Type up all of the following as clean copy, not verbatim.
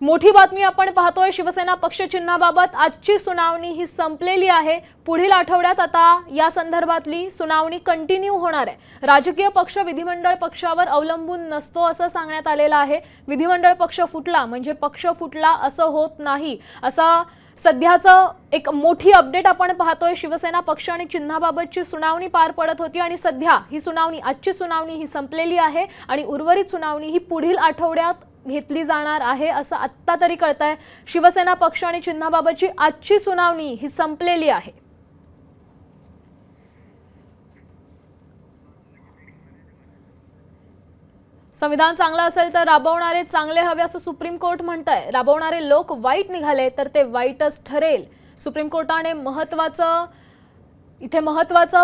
मोठी बातमी आपण पाहतोय। शिवसेना पक्ष चिन्हाबाबत आजची सुनावणी ही संपलेली आहे। पुढील आठवड्यात आता या संदर्भातली सुनावणी कंटिन्यू होणार आहे। राजकीय पक्ष विधिमंडळ पक्षावर अवलंबून नसतो असं सांगण्यात आलेलं आहे। विधिमंडळ पक्ष फुटला म्हणजे पक्ष फुटला असं होत नाही, असा सध्याचं एक मोठी अपडेट आपण पाहतोय। शिवसेना पक्ष आणि चिन्हाबाबतची सुनावणी पार पडत होती आणि सध्या ही सुनावणी, आजची सुनावणी ही संपलेली आहे आणि उर्वरित सुनावणी ही पुढील आठवड्यात घेतली जाणार आहे असं आत्ता तरी कळतंय। शिवसेना पक्ष आणि चिन्हाबाबतची आजची सुनावणी ही संपलेली आहे। संविधान चांगलं असेल तर राबवणारे चांगले हवे असं सुप्रीम कोर्ट म्हणतंय। राबवणारे लोक वाईट निघाले तर ते वाईटच ठरेल। सुप्रीम कोर्टाने महत्त्वाचं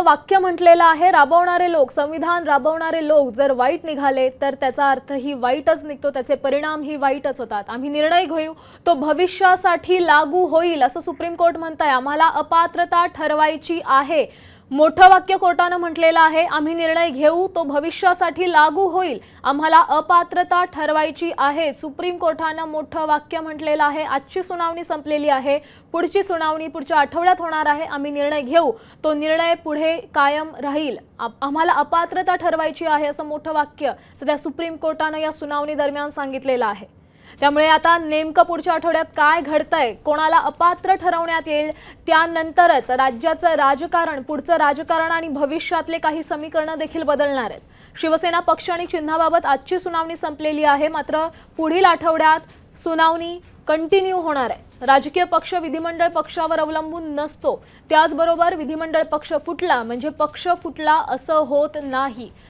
वाक्य म्हटलेलं आहे। राबवणारे लोक, संविधान राबवणारे लोक जर वाईट निघाले तर त्याचा अर्थ ही वाईटच निघतो, त्याचे परिणाम ही वाईटच होतात। आम्ही निर्णय घेऊ तो भविष्यासाठी लागू होईल असं सुप्रीम कोर्ट म्हणतंय। आम्हाला अपात्रता ठरवायची आहे, मोठं वाक्य कोर्टाने म्हटलेलं आहे। आम्ही निर्णय घेऊ तो भविष्यासाठी लागू होईल, आम्हाला अपात्रता ठरवायची आहे। सुप्रीम कोर्टाने मोठं वाक्य म्हटलेलं आहे। आजची सुनावणी संपलेली आहे, पुढची सुनावणी पुढच्या आठवड्यात होणार आहे। आम्ही निर्णय घेऊ तो निर्णय पुढे कायम राहील, आम्हाला अपात्रता ठरवायची आहे असं मोठं वाक्य सध्या सुप्रीम कोर्टाने या सुनावणी दरम्यान सांगितलेलं आहे। त्यामुळे आता नेमकं पुढच्या आठवड्यात काय घडतंय, कोणाला अपात्र ठरवण्यात येईल, त्यानंतरच राज्याचं राजकारण, पुढचं राजकारण आणि भविष्यातले काही समीकरण देखील बदलणार आहेत। शिवसेना पक्ष आणि चिन्हाबाबत आजची सुनावणी संपलेली आहे, मात्र पुढील आठवड्यात सुनावणी कंटिन्यू होणार आहे। राजकीय पक्ष विधिमंडळ पक्षावर अवलंबून नसतो, त्याचबरोबर विधिमंडळ पक्ष फुटला म्हणजे पक्ष फुटला असं होत नाही।